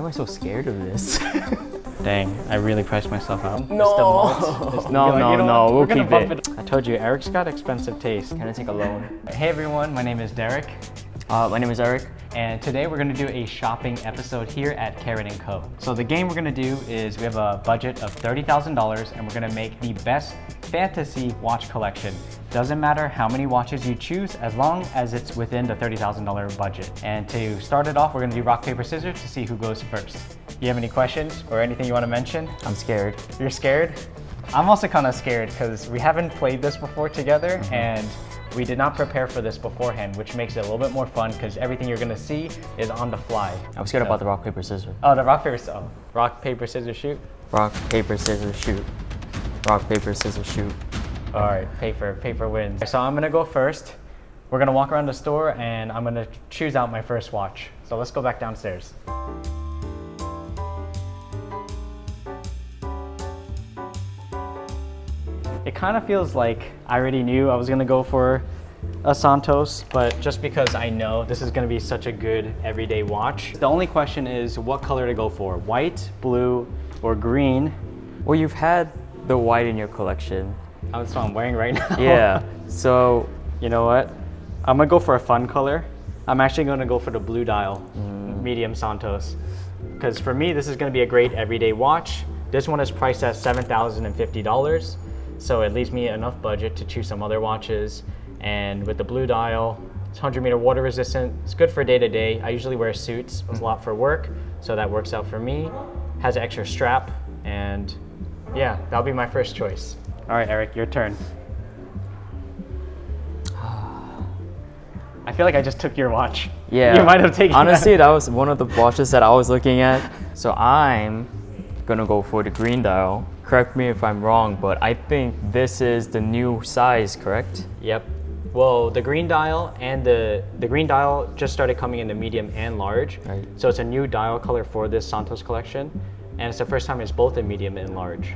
am I so scared of this? Dang, I really priced myself out. No. No, we'll keep it. I told you, Eric's got expensive taste. Can I take a loan? Hey everyone, my name is Derek. My name is Eric. And today we're gonna do a shopping episode here at Carat Co. So the game we're gonna do is we have a budget of $30,000 and we're gonna make the best fantasy watch collection. Doesn't matter how many watches you choose as long as it's within the $30,000 budget. And to start it off, we're gonna do rock, paper, scissors to see who goes first. You have any questions or anything you wanna mention? I'm scared. You're scared? I'm also kind of scared because we haven't played this before together and we did not prepare for this beforehand, which makes it a little bit more fun because everything you're gonna see is on the fly. I'm scared about the rock, paper, scissors. Oh, the rock, paper, rock, paper, scissors, shoot? Rock, paper, scissors, shoot. Rock, paper, scissors, shoot. All right, paper wins. So I'm gonna go first. We're gonna walk around the store and I'm gonna choose out my first watch. So let's go back downstairs. It kind of feels like I already knew I was gonna go for a Santos, but just because I know this is gonna be such a good everyday watch. The only question is what color to go for, white, blue, or green? Well, you've had the white in your collection. That's what I'm wearing right now. Yeah, so. You know what? I'm gonna go for a fun color. I'm actually gonna go for the blue dial, medium Santos. Because for me, this is gonna be a great everyday watch. This one is priced at $7,050. So it leaves me enough budget to choose some other watches. And with the blue dial, it's 100-meter water resistant. It's good for day to day. I usually wear suits a lot for work, so that works out for me. Has an extra strap, and yeah, that'll be my first choice. All right, Eric, your turn. I feel like I just took your watch. Yeah. You might have taken Honestly, that was one of the watches that I was looking at. So I'm gonna go for the green dial. Correct me if I'm wrong, but I think this is the new size, correct? Yep. Well, the green dial and the green dial just started coming in the medium and large. Right. So it's a new dial color for this Santos collection. And it's the first time it's both in medium and large.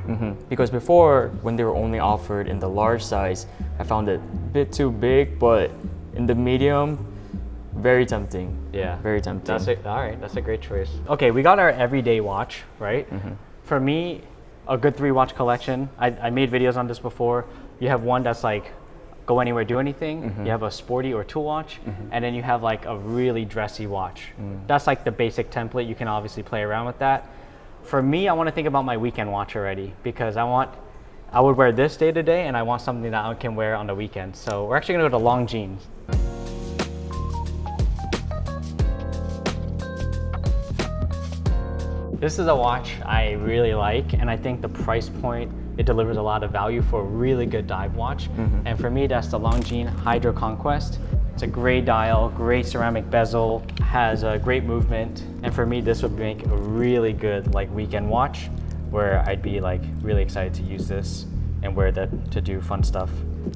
Because before, when they were only offered in the large size, I found it a bit too big, but in the medium, very tempting. Yeah. Very tempting. That's it. All right, that's a great choice. Okay, we got our everyday watch, right? For me, a good 3-watch collection. I made videos on this before. You have one that's like go anywhere, do anything. You have a sporty or tool watch, and then you have like a really dressy watch. That's like the basic template. You can obviously play around with that. For me, I want to think about my weekend watch already because I would wear this day to day, and I want something that I can wear on the weekend. So we're actually gonna go to long jeans. This is a watch I really like, and I think the price point, it delivers a lot of value for a really good dive watch. And for me, that's the Longines Hydro Conquest. It's a gray dial, great ceramic bezel, has a great movement. And for me, this would make a really good like weekend watch where I'd be like really excited to use this and wear that to do fun stuff.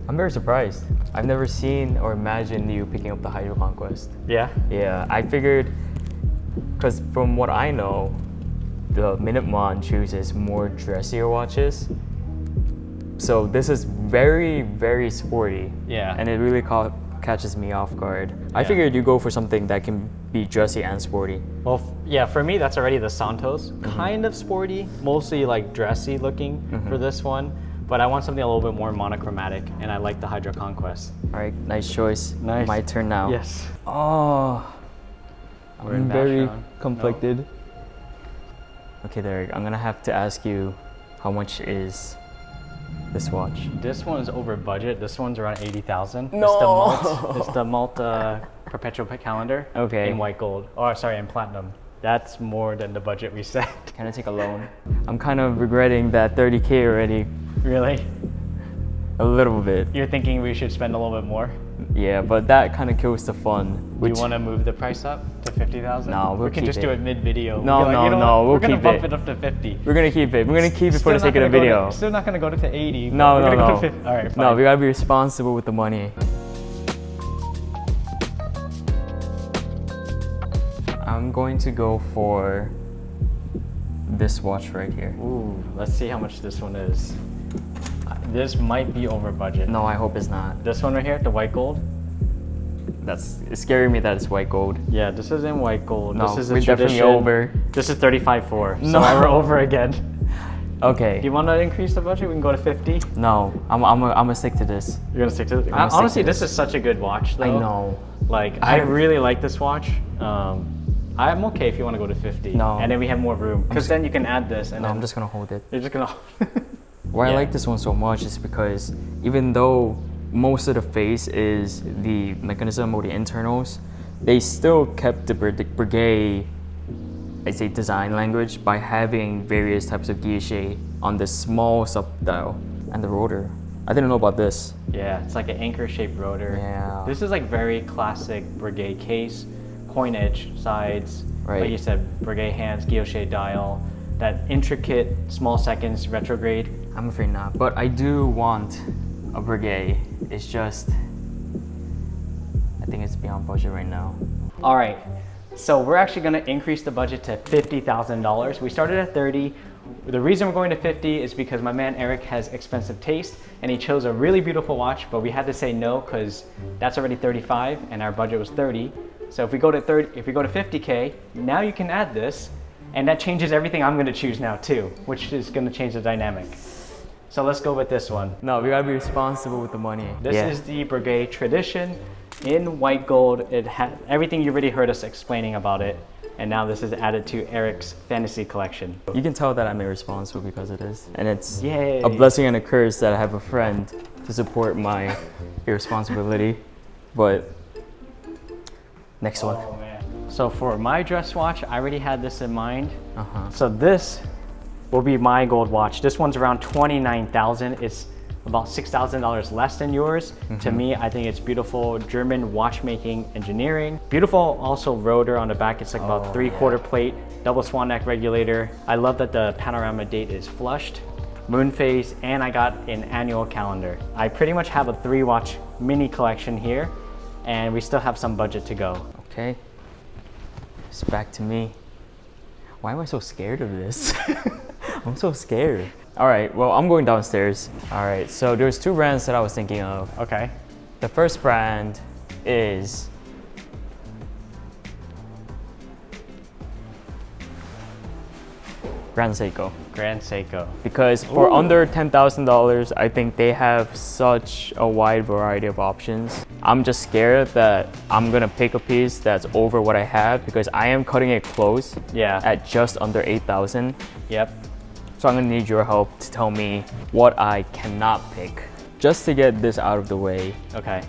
I'm very surprised. I've never seen or imagined you picking up the Hydro Conquest. Yeah? Yeah, I figured, because from what I know, the Minuteman chooses more dressier watches. So this is very, very sporty. Yeah. And it really catches me off guard. I figured you go for something that can be dressy and sporty. Well, yeah, for me, that's already the Santos. Kind of sporty, mostly like dressy looking for this one. But I want something a little bit more monochromatic, and I like the Hydro Conquest. All right, nice choice. Nice. My turn now. Yes. Oh, We're in I'm very Vashon. conflicted. No? Okay, Derek, I'm gonna have to ask you, how much is this watch? This one is over budget. This one's around 80,000. No. It's the Malt perpetual calendar. Okay. In white gold. Oh, sorry, in platinum. That's more than the budget we set. Can I take a loan? I'm kind of regretting that 30K already. Really? A little bit. You're thinking we should spend a little bit more? Yeah, but that kind of kills the fun. Do you want to move the price up to 50,000? No, we can keep just it. do it mid-video. No, We'll keep we're gonna keep bump it. it up to 50. We're gonna keep it. We're gonna keep it for the sake of the video. Still not gonna go to 80. But No, we're no, gonna no. Go to 50. All right, fine. No, we gotta be responsible with the money. I'm going to go for this watch right here. Ooh, let's see how much this one is. This might be over budget. No, I hope it's not. This one right here, the white gold. it's scaring me that it's white gold. Yeah, this is in white gold. No, this is a we're definitely tradition. over. This is 35.4. So No. we're over again. Okay. Do you want to increase the budget? We can go to 50. No, I'm gonna stick to this. You're gonna stick to it. gonna stick Honestly, to this is such a good watch, though. I know. Like, I really like this watch. I'm okay if you want to go to 50. No. And then we have more room, because then you can add this, and No, then I'm just gonna hold it. you're just gonna. Why I Yeah. like this one so much is because even though most of the face is the mechanism or the internals, they still kept the Breguet, I'd say, design language by having various types of guilloche on the small subdial and the rotor. I didn't know about this. Yeah, it's like an anchor-shaped rotor. Yeah. This is like very classic Breguet case, coin edge sides, Right. like you said, Breguet hands, guilloche dial, that intricate small seconds retrograde. I'm afraid not, but I do want a Breguet. It's just, I think it's beyond budget right now. All right, so we're actually gonna increase the budget to $50,000. We started at 30. The reason we're going to 50 is because my man Eric has expensive taste and he chose a really beautiful watch, but we had to say no because that's already 35 and our budget was 30. So if we go to 50K, now you can add this, and that changes everything I'm gonna choose now too, which is gonna change the dynamic. So let's go with this one. No, we gotta be responsible with the money. This is the Breguet Tradition in white gold. It had everything you already heard us explaining about it, and now this is added to Eric's fantasy collection. You can tell that I'm irresponsible because of this. And it's Yay. a blessing and a curse that I have a friend to support my irresponsibility. But next one. Oh, man. So for my dress watch, I already had this in mind. Uh-huh. So this will be my gold watch. This one's around $29,000. It's about $6,000 less than yours. To me, I think it's beautiful German watchmaking engineering. Beautiful also rotor on the back. It's like about 3/4 plate, double swan neck regulator. I love that the panorama date is flushed, moon phase, and I got an annual calendar. I pretty much have a 3-watch mini collection here, and we still have some budget to go. Okay. It's back to me. Why am I so scared of this? I'm so scared. All right, well, I'm going downstairs. All right, so there's 2 brands that I was thinking of. Okay. The first brand is Grand Seiko. Grand Seiko. Because for under $10,000, I think they have such a wide variety of options. I'm just scared that I'm gonna pick a piece that's over what I have because I am cutting it close at just under 8,000. Yep. So I'm gonna need your help to tell me what I cannot pick just to get this out of the way. Okay.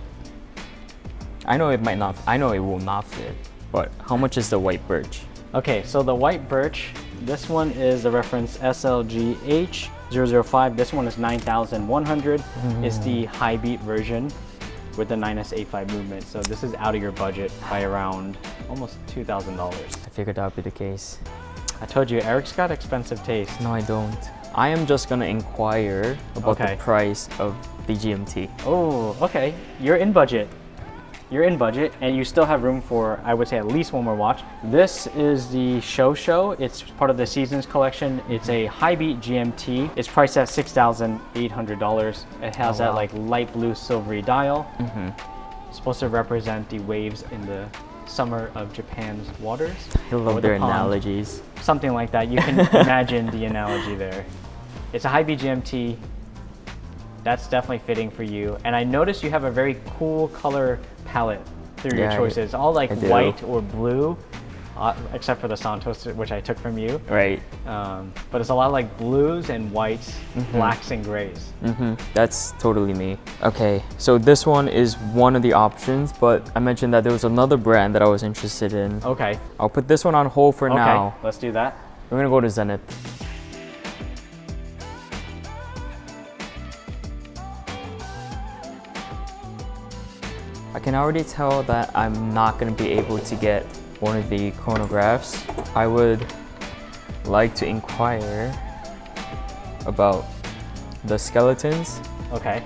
I know it will not fit, but how much is the white birch? Okay, so the white birch, this one is the reference SLGH005. This one is 9,100. It's the high beat version with the 9S85 movement. So this is out of your budget by around almost $2,000. I figured that would be the case. I told you, Eric's got expensive taste. No, I don't. I am just gonna inquire about the price of the GMT. Oh, okay. You're in budget. You're in budget, and you still have room for, I would say, at least one more watch. This is the Show. It's part of the Seasons collection. It's a high beat GMT. It's priced at $6,800. It has that like light blue silvery dial. It's supposed to represent the waves in the summer of Japan's waters. I love or their the pond. analogies. Something like that. You can imagine the analogy there. It's a high beat GMT. That's definitely fitting for you. And I noticed you have a very cool color palette through your choices. All like white or blue, except for the Santos, which I took from you. Right. But it's a lot of like blues and whites, blacks and grays. That's totally me. Okay, so this one is one of the options, but I mentioned that there was another brand that I was interested in. Okay. I'll put this one on hold for now. Okay, let's do that. We're gonna go to Zenith. I can already tell that I'm not going to be able to get one of the chronographs. I would like to inquire about the skeletons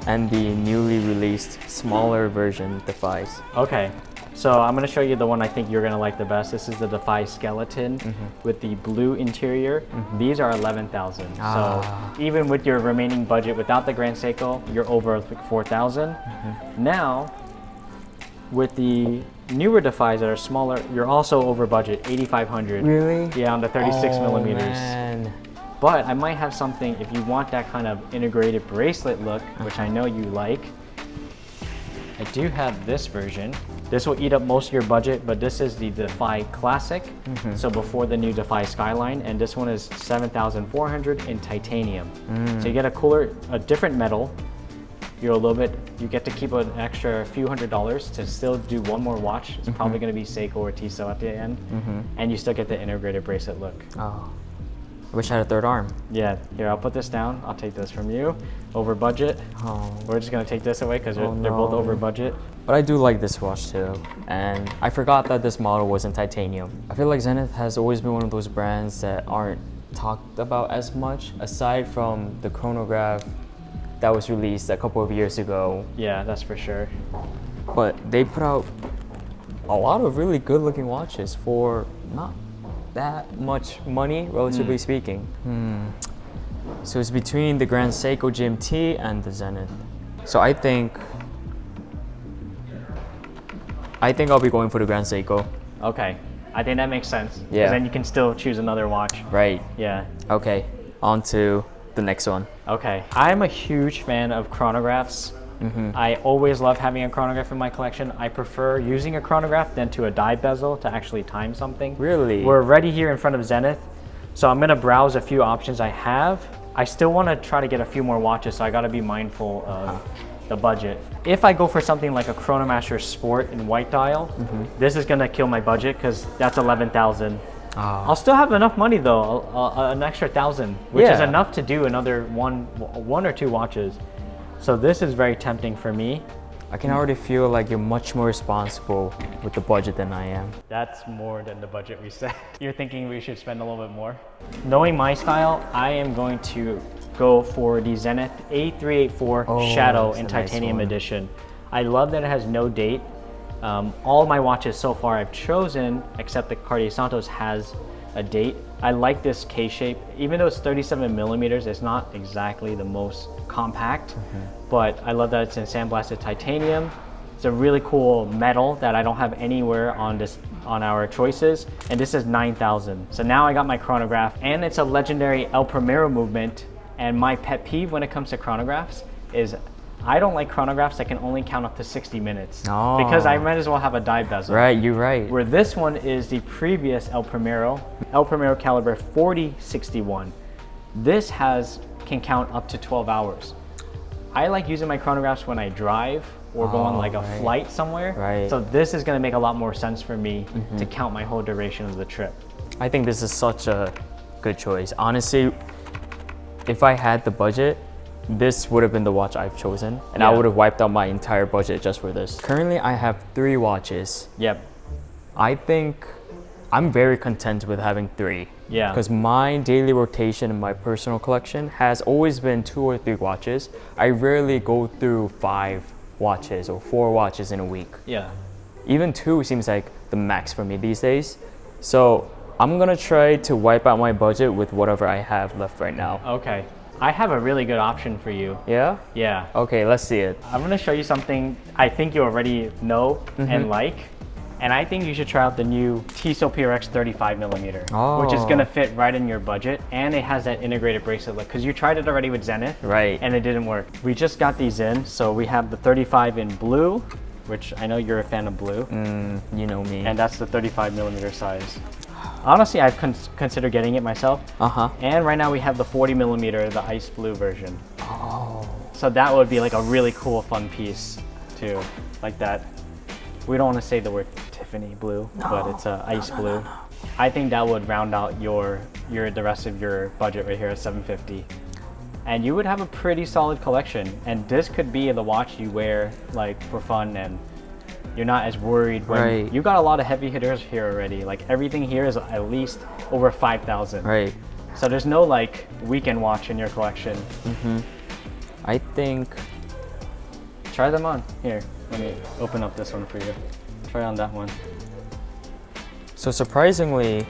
and the newly released smaller version, Defies. Okay, so I'm going to show you the one I think you're going to like the best. This is the Defy Skeleton with the blue interior. These are 11,000. So even with your remaining budget without the Grand Seiko, you're over like 4,000. Now, with the newer Defis that are smaller, you're also over budget, 8,500. Really? Yeah, on the 36 millimeters. Man. But I might have something, if you want that kind of integrated bracelet look, which I know you like, I do have this version. This will eat up most of your budget, but this is the Defi Classic. So before the new Defi Skyline, and this one is 7,400 in titanium. So you get a different metal. You get to keep an extra few $100s to still do one more watch. It's probably going to be Seiko or Tissot at the end, and you still get the integrated bracelet look. Oh, I wish I had a third arm. Yeah, here, I'll put this down. I'll take this from you. Over budget. Oh. We're just gonna take this away because they're both over budget. But I do like this watch too. And I forgot that this model was in titanium. I feel like Zenith has always been one of those brands that aren't talked about as much, aside from the chronograph that was released a couple of years ago. Yeah, that's for sure. But they put out a lot of really good looking watches for not that much money, relatively speaking. So it's between the Grand Seiko GMT and the Zenith. So I think I'll be going for the Grand Seiko. Okay, I think that makes sense. Yeah. Because then you can still choose another watch. Right. Yeah. Okay, on to the next one. Okay, I'm a huge fan of chronographs. I always love having a chronograph in my collection. I prefer using a chronograph than to a die bezel to actually time something. Really? We're already here in front of Zenith, so I'm gonna browse a few options I have. I still wanna try to get a few more watches, so I gotta be mindful of the budget. If I go for something like a Chronomaster Sport in white dial, this is gonna kill my budget because that's 11,000. I'll still have enough money though, an extra 1,000, which is enough to do another one or two watches. So this is very tempting for me. I can already feel like you're much more responsible with the budget than I am. That's more than the budget we set. You're thinking we should spend a little bit more? Knowing my style, I am going to go for the Zenith A384 Shadow in titanium edition. I love that it has no date. All my watches so far I've chosen, except the Cartier Santos, has a date. I like this K-shape. Even though it's 37 millimeters, it's not exactly the most compact, but I love that it's in sandblasted titanium. It's a really cool metal that I don't have anywhere on our choices, and this is 9,000. So now I got my chronograph, and it's a legendary El Primero movement, and my pet peeve when it comes to chronographs is I don't like chronographs that can only count up to 60 minutes because I might as well have a die bezel. Right, you're right. Where this one is the previous El Primero caliber 4061. This can count up to 12 hours. I like using my chronographs when I drive or go on like a flight somewhere. Right. So this is gonna make a lot more sense for me to count my whole duration of the trip. I think this is such a good choice. Honestly, if I had the budget, this would have been the watch I've chosen, and I would have wiped out my entire budget just for this. Currently, I have 3 watches. Yep. I think I'm very content with having 3. Yeah. Because my daily rotation in my personal collection has always been 2 or 3 watches. I rarely go through 5 watches or 4 watches in a week. Yeah. Even 2 seems like the max for me these days. So I'm gonna try to wipe out my budget with whatever I have left right now. Okay. I have a really good option for you. Yeah? Yeah. Okay, let's see it. I'm gonna show you something I think you already know and like. And I think you should try out the new Tissot PRX 35 millimeter, which is gonna fit right in your budget. And it has that integrated bracelet look, because you tried it already with Zenith, Right. and it didn't work. We just got these in. So we have the 35 in blue, which I know you're a fan of blue. You know me. And that's the 35 millimeter size. Honestly, I've considered getting it myself. And right now we have the 40 millimeter, the ice blue version. So that would be like a really cool, fun piece too, like that. We don't want to say the word Tiffany blue, but it's ice blue. I think that would round out the rest of your budget right here at $750. And you would have a pretty solid collection. And this could be the watch you wear like for fun, and you're not as worried when you got a lot of heavy hitters here already. Like everything here is at least over 5,000. Right. So there's no like weekend watch in your collection. I think Try them on. Here, let me open up this one for you. Try on that one. so. Surprisingly,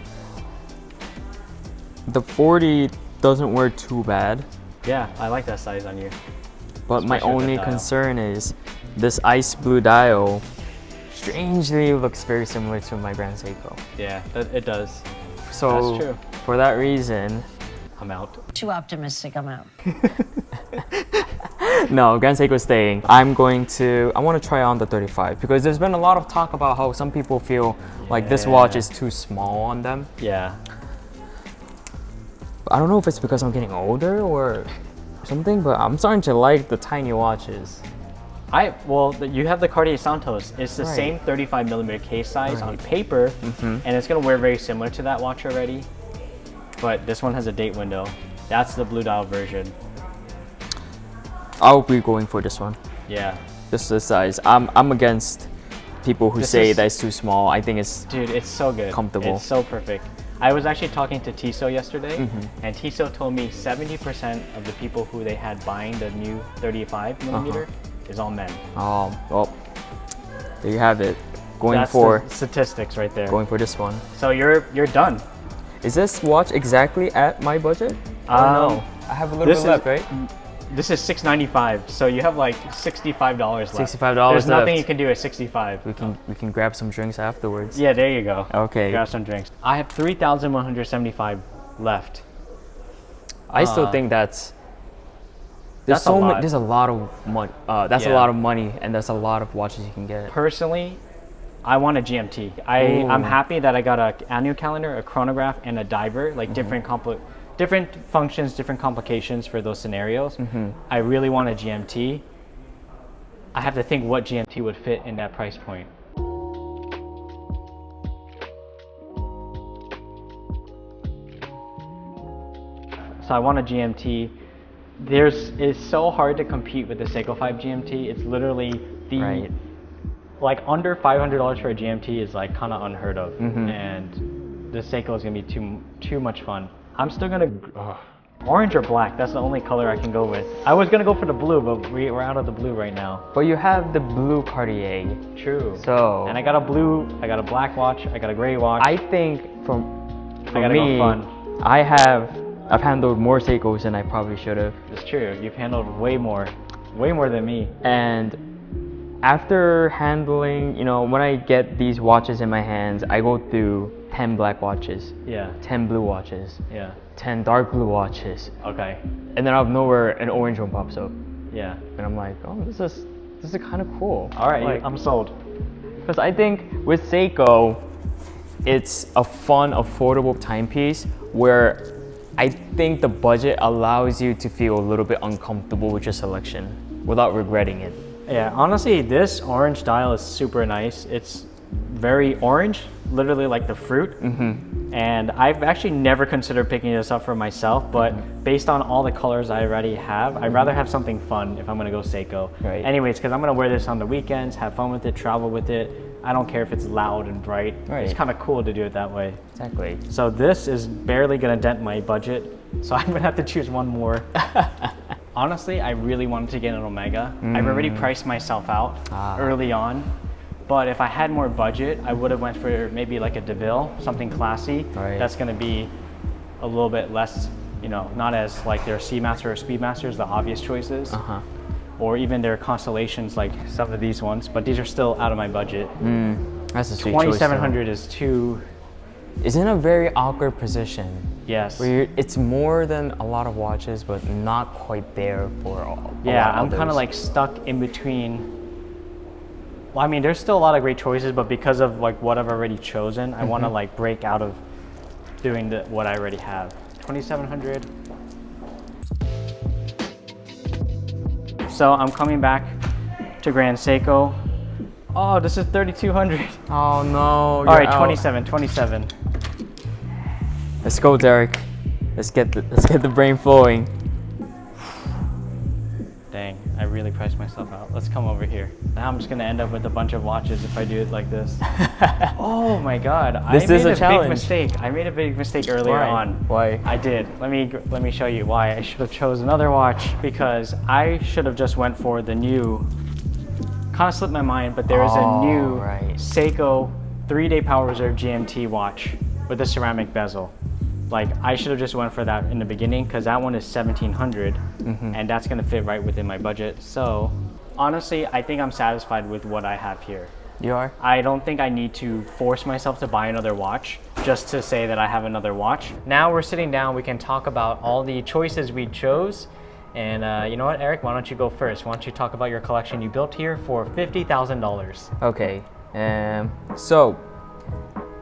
the 40 doesn't wear too bad. Yeah, I like that size on you. But my Especially with only that dial. concern is this ice blue dial strangely looks very similar to my Grand Seiko. Yeah, it does. So That's true. for that reason, I'm out. Too optimistic, I'm out. no, Grand Seiko's staying. I want to try on the 35 because there's been a lot of talk about how some people feel like this watch is too small on them. Yeah. I don't know if it's because I'm getting older or something, but I'm starting to like the tiny watches. You have the Cartier Santos. It's the Right. same 35mm case size on Right. paper, and it's gonna wear very similar to that watch already. But this one has a date window. That's the blue dial version. I'll be going for this one. Yeah. This is the size. I'm against people who say that it's too small. I think it's Dude, it's so good. comfortable. It's so perfect. I was actually talking to Tissot yesterday, and Tissot told me 70% of the people who they had buying the new 35mm is all men. Oh, well, there you have it. That's the statistics right there. Going for this one. So you're done. Is this watch exactly at my budget? I don't know. I have a little bit left, right? This is $695, so you have like $65 left. $65 There's nothing left. you can do at 65. We can grab some drinks afterwards. Yeah, there you go. Okay. Grab some drinks. I have 3,175 left. I still think there's That's a lot. there's a lot of money. That's a Yeah. lot of money, and there's a lot of watches you can get. Personally, I want a GMT. I'm happy that I got an annual calendar, a chronograph, and a diver, like different functions, different complications for those scenarios. I really want a GMT. I have to think what GMT would fit in that price point. So I want a GMT. It's so hard to compete with the Seiko 5 GMT. It's literally Right. like under $500 for a GMT is like kind of unheard of, and the Seiko is gonna be too much fun. I'm still gonna orange or black. That's the only color I can go with. I was gonna go for the blue, but we're out of the blue right now. But you have the blue Cartier. True. So And I got a blue, I got a black watch, I got a gray watch. I think for gotta me, go fun. I've handled more Seikos than I probably should have. It's true. You've handled way more than me. And after handling, when I get these watches in my hands, I go through 10 black watches, Yeah. 10 blue watches, Yeah. 10 dark blue watches, Okay. and then out of nowhere an orange one pops up, Yeah. and I'm like, oh, this is kind of cool. All right. Like, I'm sold. because I think with Seiko, it's a fun, affordable timepiece where I think the budget allows you to feel a little bit uncomfortable with your selection without regretting it. Yeah, honestly, this orange dial is super nice. It's very orange, literally like the fruit. And I've actually never considered picking this up for myself, but based on all the colors I already have, I'd rather have something fun if I'm gonna go Seiko. Right. Anyways, because I'm gonna wear this on the weekends, have fun with it, travel with it. I don't care if it's loud and bright. Right. It's kind of cool to do it that way. Exactly. So this is barely gonna dent my budget, so I'm gonna have to choose one more. Honestly, I really wanted to get an Omega. I've already priced myself out early on, but if I had more budget, I would have went for maybe like a DeVille, something classy. Right. That's gonna be a little bit less, not as like their Seamaster or Speedmasters, the obvious choices. Or even their Constellations, like some of these ones, but these are still out of my budget. That's a sweet choice. 2700 is too, Is in a very awkward position yes. where it's more than a lot of watches, but not quite there for all. Yeah, I'm kind of like stuck in between. Well, I mean, there's still a lot of great choices, but because of like what I've already chosen, I want to like break out of doing what I already have. 2700. So I'm coming back to Grand Seiko. Oh, this is 3200. Oh no. All right, 27. Let's go, Derek. Let's get the brain flowing. Dang, I really priced myself out. Let's come over here. Now I'm just gonna end up with a bunch of watches if I do it like this. Oh my God, This I made is a big challenge. mistake. I made a big mistake earlier on. Why? I did. Let me show you why I should have chose another watch, because I should have just went for the new. Kind of slipped my mind, but there is a new Seiko 3-day Power Reserve GMT watch with a ceramic bezel. Like, I should have just went for that in the beginning, because that one is 1700, and that's gonna fit right within my budget. So honestly, I think I'm satisfied with what I have here. You are? I don't think I need to force myself to buy another watch just to say that I have another watch. Now we're sitting down, we can talk about all the choices we chose. And you know what, Eric, why don't you go first? Why don't you talk about your collection you built here for $50,000? Okay, so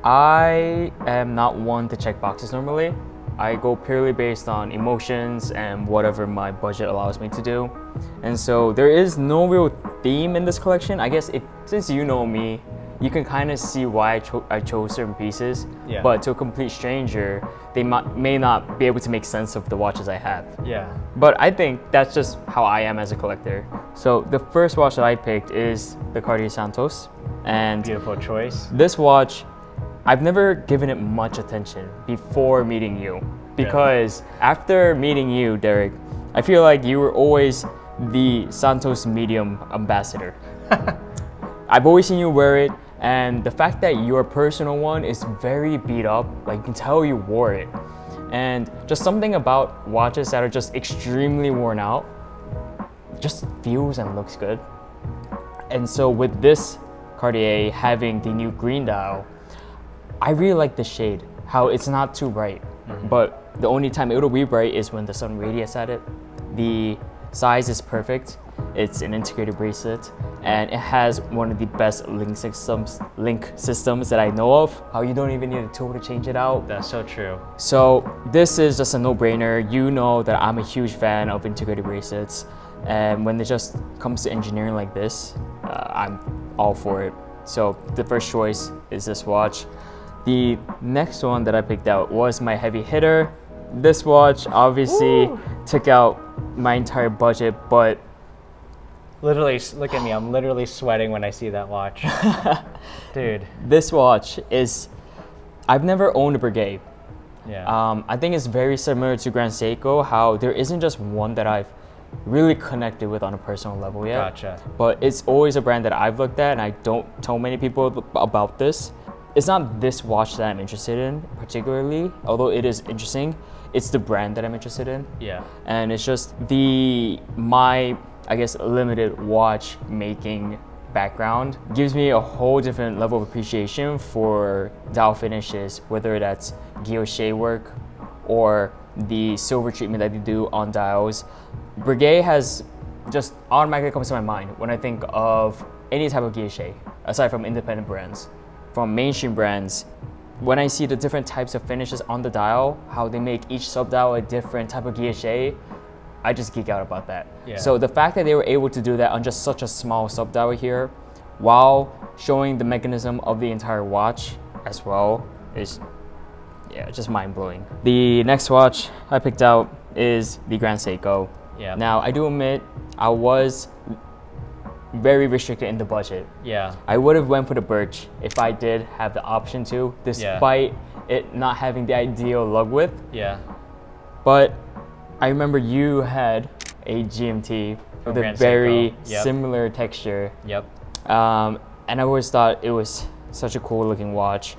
I am not one to check boxes normally. I go purely based on emotions and whatever my budget allows me to do. And so there is no real theme in this collection. I guess since you know me, you can kind of see why I chose certain pieces. Yeah. But to a complete stranger, they may not be able to make sense of the watches I have. Yeah. But I think that's just how I am as a collector. So the first watch that I picked is the Cartier Santos. And Beautiful choice. this watch, I've never given it much attention before meeting you. Because after meeting you, Derek, I feel like you were always the Santos medium ambassador. I've always seen you wear it, and the fact that your personal one is very beat up, like you can tell you wore it. And just something about watches that are just extremely worn out just feels and looks good. And so with this Cartier having the new green dial, I really like the shade, how it's not too bright, but the only time it'll be bright is when the sun radiates at it. The size is perfect. It's an integrated bracelet, and it has one of the best link systems that I know of. How you don't even need a tool to change it out. That's so true. So this is just a no-brainer. You know that I'm a huge fan of integrated bracelets, and when it just comes to engineering like this, I'm all for it. So the first choice is this watch. The next one that I picked out was my heavy hitter. This watch obviously took out my entire budget, but Literally, look at me. I'm literally sweating when I see that watch. Dude. this watch is, I've never owned a Breguet. Yeah. I think it's very similar to Grand Seiko, how there isn't just one that I've really connected with on a personal level yet. Gotcha. But it's always a brand that I've looked at, and I don't tell many people about this. It's not this watch that I'm interested in particularly, although it is interesting. It's the brand that I'm interested in. Yeah. And it's just my, I guess, limited watch making background gives me a whole different level of appreciation for dial finishes, whether that's guilloche work or the silver treatment that they do on dials. Breguet has just automatically comes to my mind when I think of any type of guilloche, aside from independent brands. From mainstream brands, when I see the different types of finishes on the dial, how they make each sub-dial a different type of guilloche, I just geek out about that. Yeah. So the fact that they were able to do that on just such a small sub-dial here, while showing the mechanism of the entire watch as well, is just mind-blowing. The next watch I picked out is the Grand Seiko. Yeah. Now, I do admit, I was very restricted in the budget. Yeah. I would have went for the Birch if I did have the option to, despite it not having the ideal lug width. Yeah. But I remember you had a GMT with a Grand very Seiko. Yep. similar texture. Yep. And I always thought it was such a cool looking watch.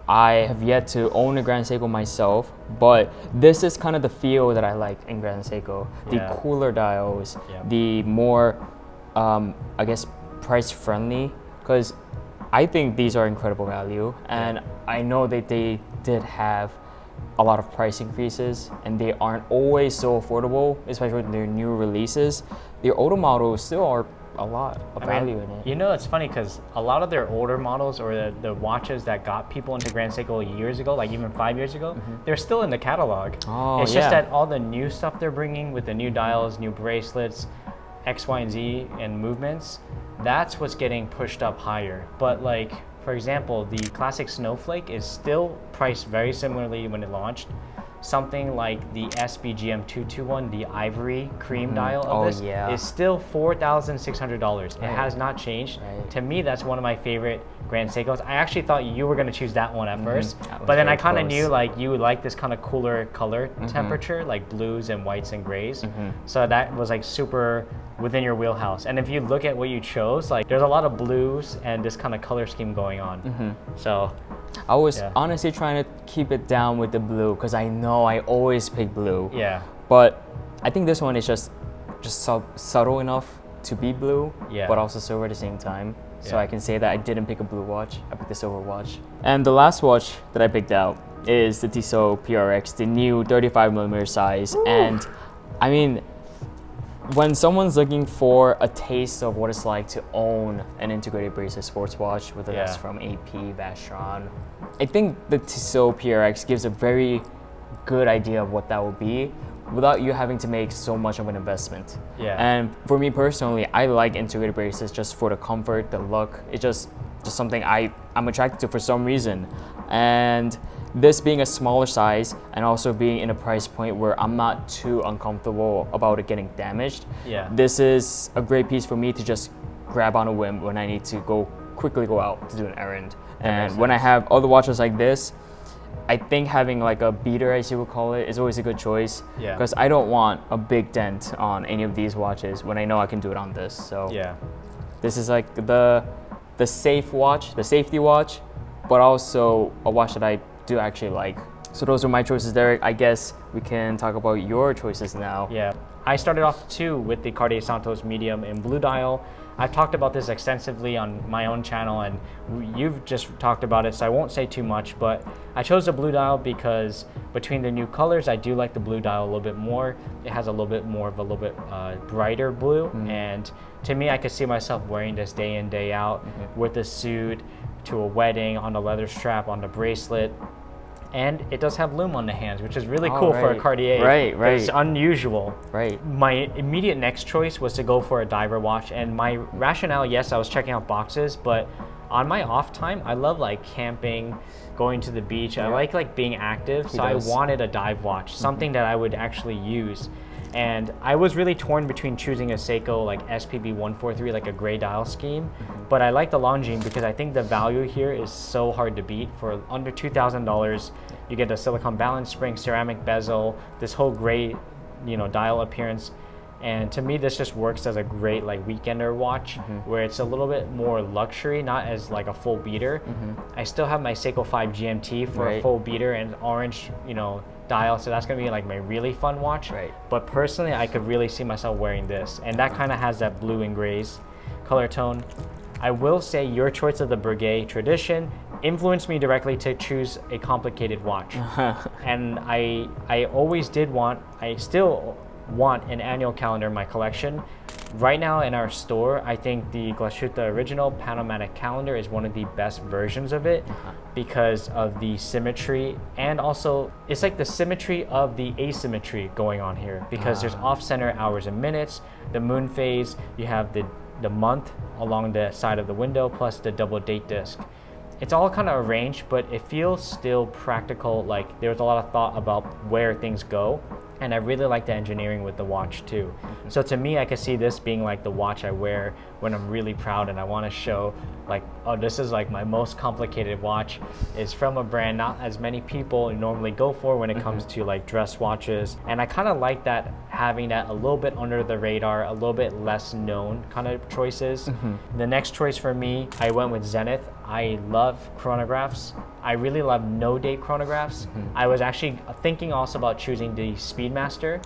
I have yet to own a Grand Seiko myself, but this is kind of the feel that I like in Grand Seiko. The Yeah. cooler dials, Yep. the more, I guess, price friendly, because I think these are incredible value, and I know that they did have a lot of price increases, and they aren't always so affordable, especially with their new releases. Their older models still are a lot of value in it. You know, it's funny because a lot of their older models or the watches that got people into Grand Seiko years ago, like even 5 years ago, they're still in the catalog. Oh, it's just yeah. that all the new stuff they're bringing with the new dials, new bracelets, X, Y, and Z, and movements, that's what's getting pushed up higher. But like, for example, the classic Snowflake is still priced very similarly when it launched. Something like the SBGM221, the ivory cream dial of this, is still $4,600. It has not changed. Right. To me, that's one of my favorite Grand Seikos. I actually thought you were going to choose that one at first, That was but then I very kind of close. knew like you would like this kind of cooler color temperature, like blues and whites and grays. So that was like super within your wheelhouse. And if you look at what you chose, like there's a lot of blues and this kind of color scheme going on. So I was honestly trying to keep it down with the blue because I know I always pick blue. yeah, But I think this one is just subtle enough to be blue, Yeah. but also silver at the same time. So Yeah. I can say that I didn't pick a blue watch, I picked a silver watch. And the last watch that I picked out is the Tissot PRX, the new 35mm size. And I mean, when someone's looking for a taste of what it's like to own an integrated bracelet sports watch, whether that's Yeah. from AP, Vacheron, I think the Tissot PRX gives a very good idea of what that will be without you having to make so much of an investment. Yeah. And for me personally, I like integrated bracelets just for the comfort, the look. It's just something I'm attracted to for some reason. And this being a smaller size and also being in a price point where I'm not too uncomfortable about it getting damaged, Yeah. this is a great piece for me to just grab on a whim when I need to quickly go out to do an errand. And when I have other watches like this, I think having like a beater, as you would call it, is always a good choice. Yeah. Because I don't want a big dent on any of these watches when I know I can do it on this. So Yeah. this is like the safe watch, the safety watch, but also a watch that I do actually like. So those are my choices, Derek. I guess we can talk about your choices now. Yeah, I started off too with the Cartier Santos medium in blue dial. I've talked about this extensively on my own channel, and you've just talked about it, so I won't say too much, but I chose the blue dial because between the new colors, I do like the blue dial a little bit more. It has a little bit more of a little bit brighter blue, and to me, I could see myself wearing this day in, day out with a suit, to a wedding, on the leather strap, on the bracelet. And it does have lume on the hands, which is really cool for a right. Cartier. Right, right. It's unusual. Right. My immediate next choice was to go for a diver watch, and my rationale, yes, I was checking out boxes, but on my off time, I love like camping, going to the beach. I like being active, so I does? wanted a dive watch, something that I would actually use. And I was really torn between choosing a Seiko like SPB 143, like a gray dial scheme, but I like the Longines because I think the value here is so hard to beat. For under $2,000, you get a silicone balance spring, ceramic bezel, this whole gray, dial appearance. And to me, this just works as a great like weekender watch, where it's a little bit more luxury, not as like a full beater. I still have my Seiko 5 GMT for a full beater and orange, dial, so that's gonna be like my really fun watch. Right. But personally, I could really see myself wearing this, and that kind of has that blue and grays color tone. I will say your choice of the Breguet Tradition influenced me directly to choose a complicated watch. And I always did want, I still want an annual calendar in my collection. Right now in our store, I think the Glashütte original Panomatic calendar is one of the best versions of it because of the symmetry, and also it's like the symmetry of the asymmetry going on here, because there's off-center hours and minutes, the moon phase, you have the month along the side of the window, plus the double date disc. It's all kind of arranged, but it feels still practical, like there's a lot of thought about where things go. And I really like the engineering with the watch too. So to me, I could see this being like the watch I wear when I'm really proud and I want to show like, oh, this is like my most complicated watch. It's from a brand not as many people normally go for when it comes to like dress watches. And I kind of like that, having that a little bit under the radar, a little bit less known kind of choices. The next choice for me, I went with Zenith. I love chronographs. I really love no-date chronographs. I was actually thinking also about choosing the Speedmaster.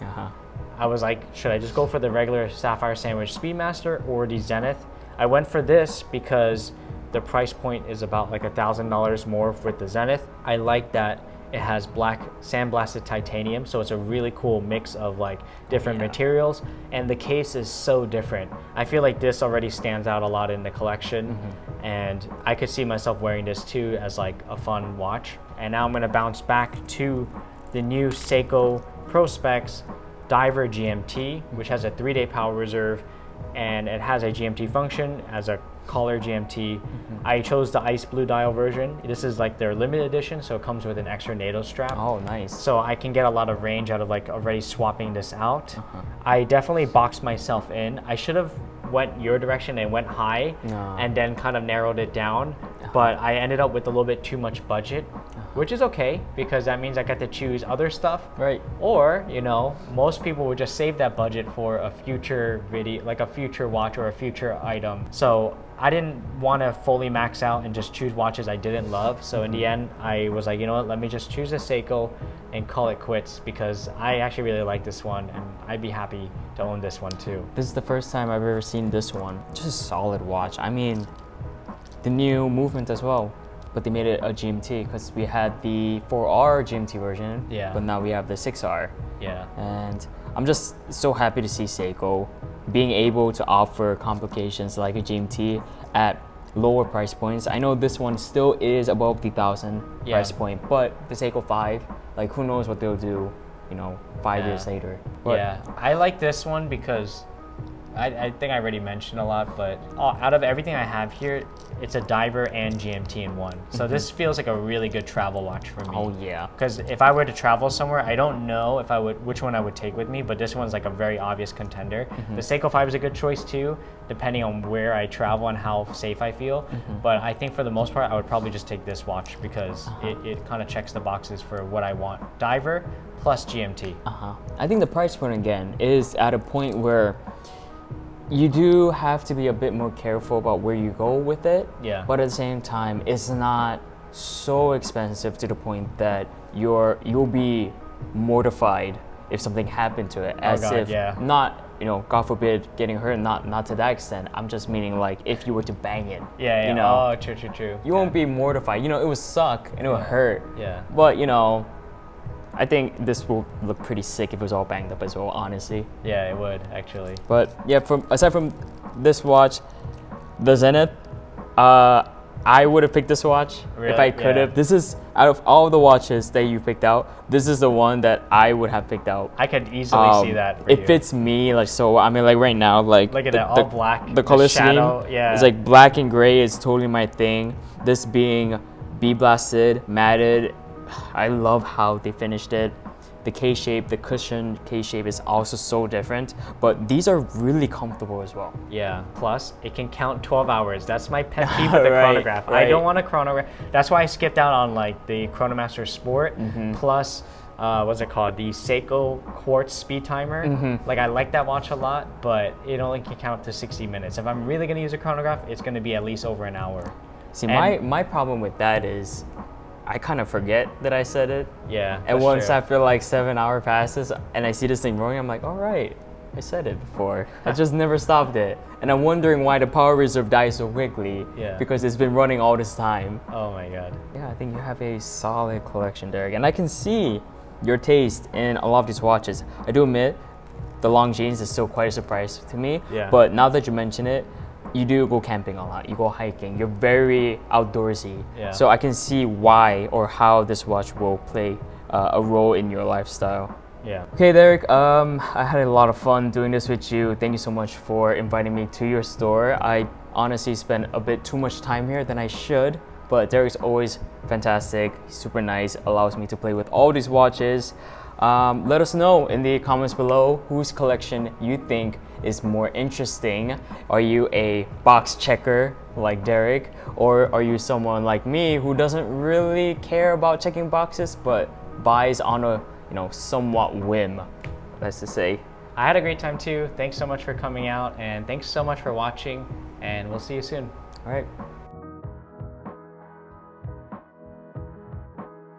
I was like, should I just go for the regular Sapphire Sandwich Speedmaster or the Zenith? I went for this because the price point is about like $1,000 more with the Zenith. I like that it has black sandblasted titanium, so it's a really cool mix of like different materials, and the case is so different. I feel like this already stands out a lot in the collection, and I could see myself wearing this too as like a fun watch. And now I'm gonna bounce back to the new Seiko Pro Specs Diver GMT, which has a 3-day power reserve, and it has a GMT function as a collar GMT. I chose the ice blue dial version. This is like their limited edition, so it comes with an extra NATO strap. Oh, nice. So I can get a lot of range out of like already swapping this out. I definitely boxed myself in. I should have went your direction and went high and then kind of narrowed it down, but I ended up with a little bit too much budget, which is okay because that means I got to choose other stuff. Right. Or, most people would just save that budget for a future video, like a future watch or a future item. So I didn't want to fully max out and just choose watches I didn't love. So in the end, I was like, you know what, let me just choose a Seiko and call it quits, because I actually really like this one and I'd be happy to own this one too. This is the first time I've ever seen this one. Just a solid watch. I mean, the new movement as well. But they made it a GMT because we had the 4R GMT version, Yeah. but now we have the 6R. Yeah. And I'm just so happy to see Seiko being able to offer complications like a GMT at lower price points. I know this one still is above the 1,000 Yeah. price point, but the Seiko 5, like who knows what they'll do, 5 years later. But Yeah, I like this one because I think I already mentioned a lot, but out of everything I have here, it's a diver and GMT in one. So this feels like a really good travel watch for me. Oh yeah. Because if I were to travel somewhere, I don't know if I would which one I would take with me, but this one's like a very obvious contender. The Seiko 5 is a good choice too, depending on where I travel and how safe I feel. But I think for the most part, I would probably just take this watch because it kind of checks the boxes for what I want. Diver plus GMT. I think the price point again is at a point where you do have to be a bit more careful about where you go with it. Yeah. But at the same time, it's not so expensive to the point that you'll be mortified if something happened to it. As God, if yeah. not, God forbid, getting hurt. Not to that extent. I'm just meaning like if you were to bang it. Yeah. Oh, true. You won't be mortified. It would suck and it would hurt. Yeah. But I think this will look pretty sick if it was all banged up as well, honestly. Yeah, it would actually. But yeah, aside from this watch, the Zenith, I would have picked this watch Really? if I could have. Yeah. This is, out of all the watches that you picked out, this is the one that I would have picked out. I could easily see that for It you. fits me, like, so, I mean, like, right now, like, Look at that, all black. The color shadow, scheme yeah. is like black and gray is totally my thing. This being blasted, matted, I love how they finished it. The K-shape, the cushion K-shape is also so different, but these are really comfortable as well. Yeah. Plus, it can count 12 hours. That's my pet peeve with the Right, chronograph. I right. don't want a chronograph. That's why I skipped out on like the Chronomaster Sport. Plus, what's it called? The Seiko Quartz Speed Timer. Like I like that watch a lot, but it only can count up to 60 minutes. If I'm really gonna use a chronograph, it's gonna be at least over an hour. See, And- my problem with that is I kind of forget that I said it. Yeah. And that's once true. after like 7 hour passes and I see this thing rolling, I'm like, all right, I said it before. I just never stopped it. And I'm wondering why the power reserve dies so quickly. Yeah. Because it's been running all this time. Oh my god. Yeah, I think you have a solid collection, Derek. And I can see your taste in a lot of these watches. I do admit, the long jeans is still quite a surprise to me. Yeah. But now that you mention it, you do go camping a lot. You go hiking. You're very outdoorsy. Yeah. So I can see why or how this watch will play a role in your lifestyle. Yeah. Okay, Derek, I had a lot of fun doing this with you. Thank you so much for inviting me to your store. I honestly spent a bit too much time here than I should, but Derek's always fantastic, super nice, allows me to play with all these watches. Let us know in the comments below whose collection you think is more interesting. Are you a box checker like Derek, or are you someone like me who doesn't really care about checking boxes but buys on a somewhat whim, let's just say. I had a great time too. Thanks so much for coming out, and thanks so much for watching, and we'll see you soon. All right.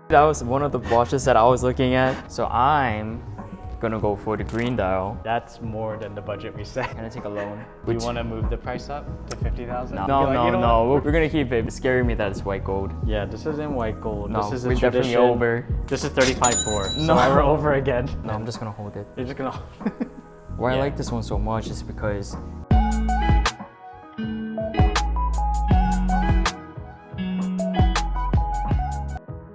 That was one of the watches that I was looking at. So I'm gonna go for the green dial. That's more than the budget we set. Gonna take a loan. Do you want to move the price up to 50,000? No. We're gonna keep it. It's scaring me that it's white gold. Yeah, this isn't white gold. No, this is a we're definitely tradition. over. This is 35.4. No. So we're over again. No, I'm just gonna hold it. You're just gonna. Why I Yeah. like this one so much is because